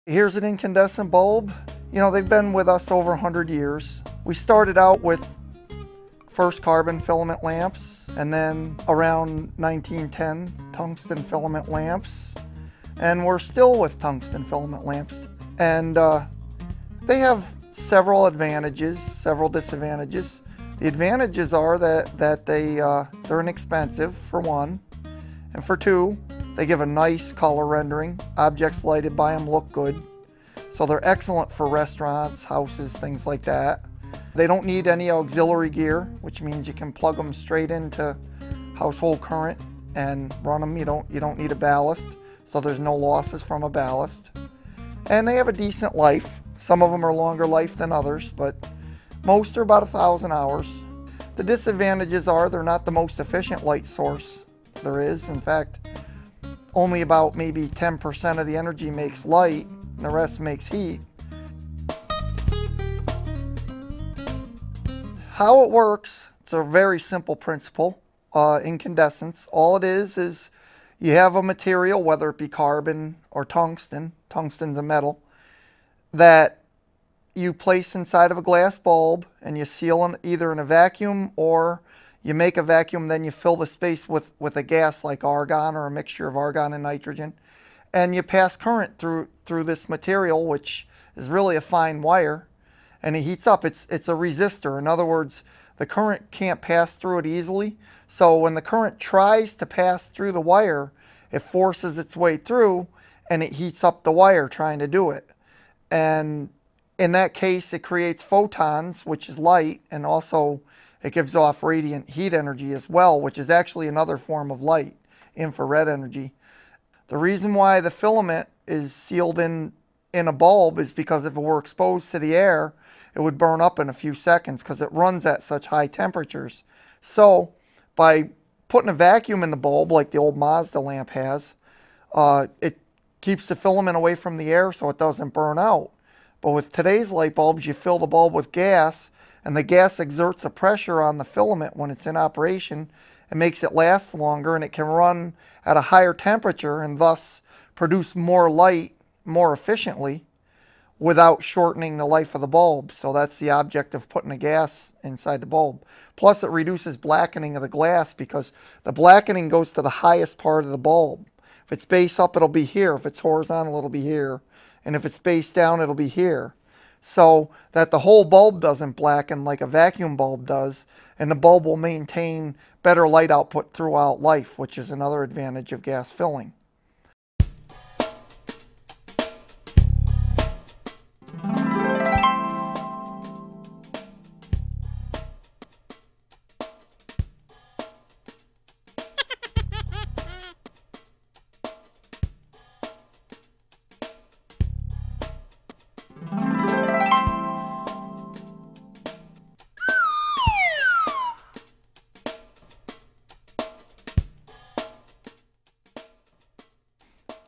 Here's an incandescent bulb. You know, they've been with us over 100 years. We started out with first carbon filament lamps, and then around 1910, tungsten filament lamps. And we're still with tungsten filament lamps. And they have several advantages, several disadvantages. The advantages are that they're inexpensive, for one. And for two, they give a nice color rendering. Objects lighted by them look good. So they're excellent for restaurants, houses, things like that. They don't need any auxiliary gear, which means you can plug them straight into household current and run them. You don't need a ballast, so there's no losses from a ballast. And they have a decent life. Some of them are longer life than others, but most are about 1,000 hours. The disadvantages are they're not the most efficient light source there is. In fact, only about maybe 10% of the energy makes light, and the rest makes heat. How it works, it's a very simple principle. Incandescence, all it is you have a material, whether it be carbon or tungsten, tungsten's a metal, that you place inside of a glass bulb, and you seal it either in a vacuum, or you make a vacuum, then you fill the space with a gas like argon or a mixture of argon and nitrogen, and you pass current through this material, which is really a fine wire, and it heats up. It's a resistor. In other words, the current can't pass through it easily, so when the current tries to pass through the wire, it forces its way through, and it heats up the wire trying to do it. And in that case, it creates photons, which is light, and also it gives off radiant heat energy as well, which is actually another form of light, infrared energy. The reason why the filament is sealed in a bulb is because if it were exposed to the air, it would burn up in a few seconds because it runs at such high temperatures. So by putting a vacuum in the bulb, like the old Mazda lamp has, it keeps the filament away from the air so it doesn't burn out. But with today's light bulbs, you fill the bulb with gas, and the gas exerts a pressure on the filament when it's in operation and makes it last longer, and it can run at a higher temperature and thus produce more light more efficiently without shortening the life of the bulb. So that's the object of putting a gas inside the bulb. Plus it reduces blackening of the glass because the blackening goes to the highest part of the bulb. If it's base up, it'll be here. If it's horizontal, it'll be here. And if it's base down, it'll be here. So that the whole bulb doesn't blacken like a vacuum bulb does, and the bulb will maintain better light output throughout life, which is another advantage of gas filling.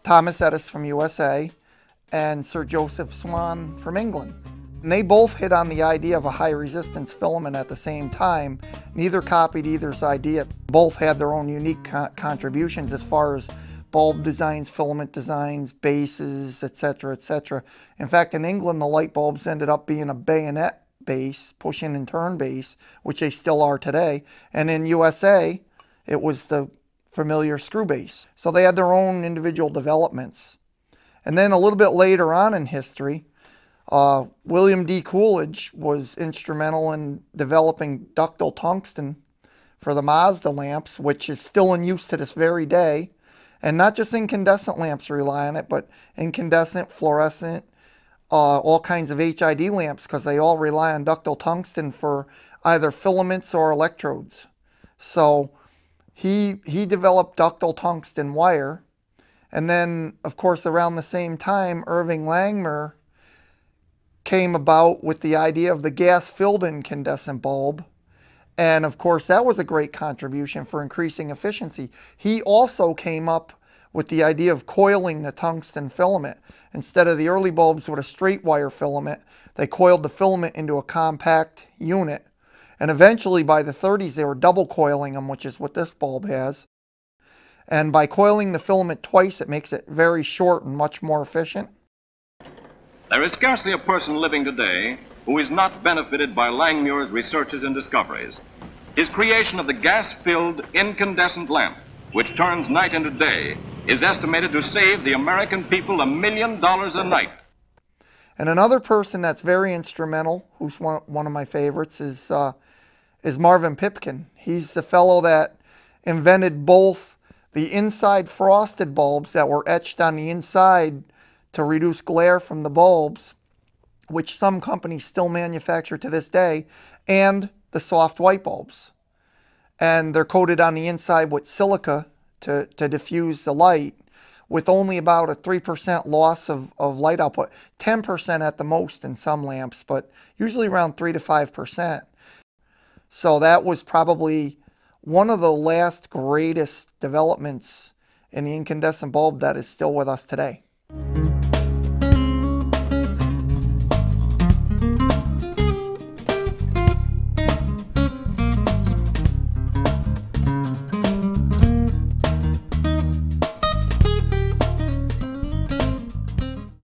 Thomas Edison from USA and Sir Joseph Swan from England. And they both hit on the idea of a high resistance filament at the same time. Neither copied either's idea. Both had their own unique contributions as far as bulb designs, filament designs, bases, etc., etc. In fact, in England, the light bulbs ended up being a bayonet base, push-in and turn base, which they still are today. And in USA, it was the familiar screw base. So they had their own individual developments. And then a little bit later on in history, William D. Coolidge was instrumental in developing ductile tungsten for the Mazda lamps, which is still in use to this very day. And not just incandescent lamps rely on it, but incandescent, fluorescent, all kinds of HID lamps, because they all rely on ductile tungsten for either filaments or electrodes. So he developed ductile tungsten wire. And then, of course, around the same time, Irving Langmuir came about with the idea of the gas-filled incandescent bulb. And, of course, that was a great contribution for increasing efficiency. He also came up with the idea of coiling the tungsten filament. Instead of the early bulbs with a straight wire filament, they coiled the filament into a compact unit. And eventually, by the 30s, they were double coiling them, which is what this bulb has. And by coiling the filament twice, it makes it very short and much more efficient. There is scarcely a person living today who is not benefited by Langmuir's researches and discoveries. His creation of the gas-filled incandescent lamp, which turns night into day, is estimated to save the American people $1 million a night. And another person that's very instrumental, who's one of my favorites, is Marvin Pipkin. He's the fellow that invented both the inside frosted bulbs that were etched on the inside to reduce glare from the bulbs, which some companies still manufacture to this day, and the soft white bulbs. And they're coated on the inside with silica to diffuse the light, with only about a 3% loss of light output, 10% at the most in some lamps, but usually around 3 to 5%. So that was probably one of the last greatest developments in the incandescent bulb that is still with us today.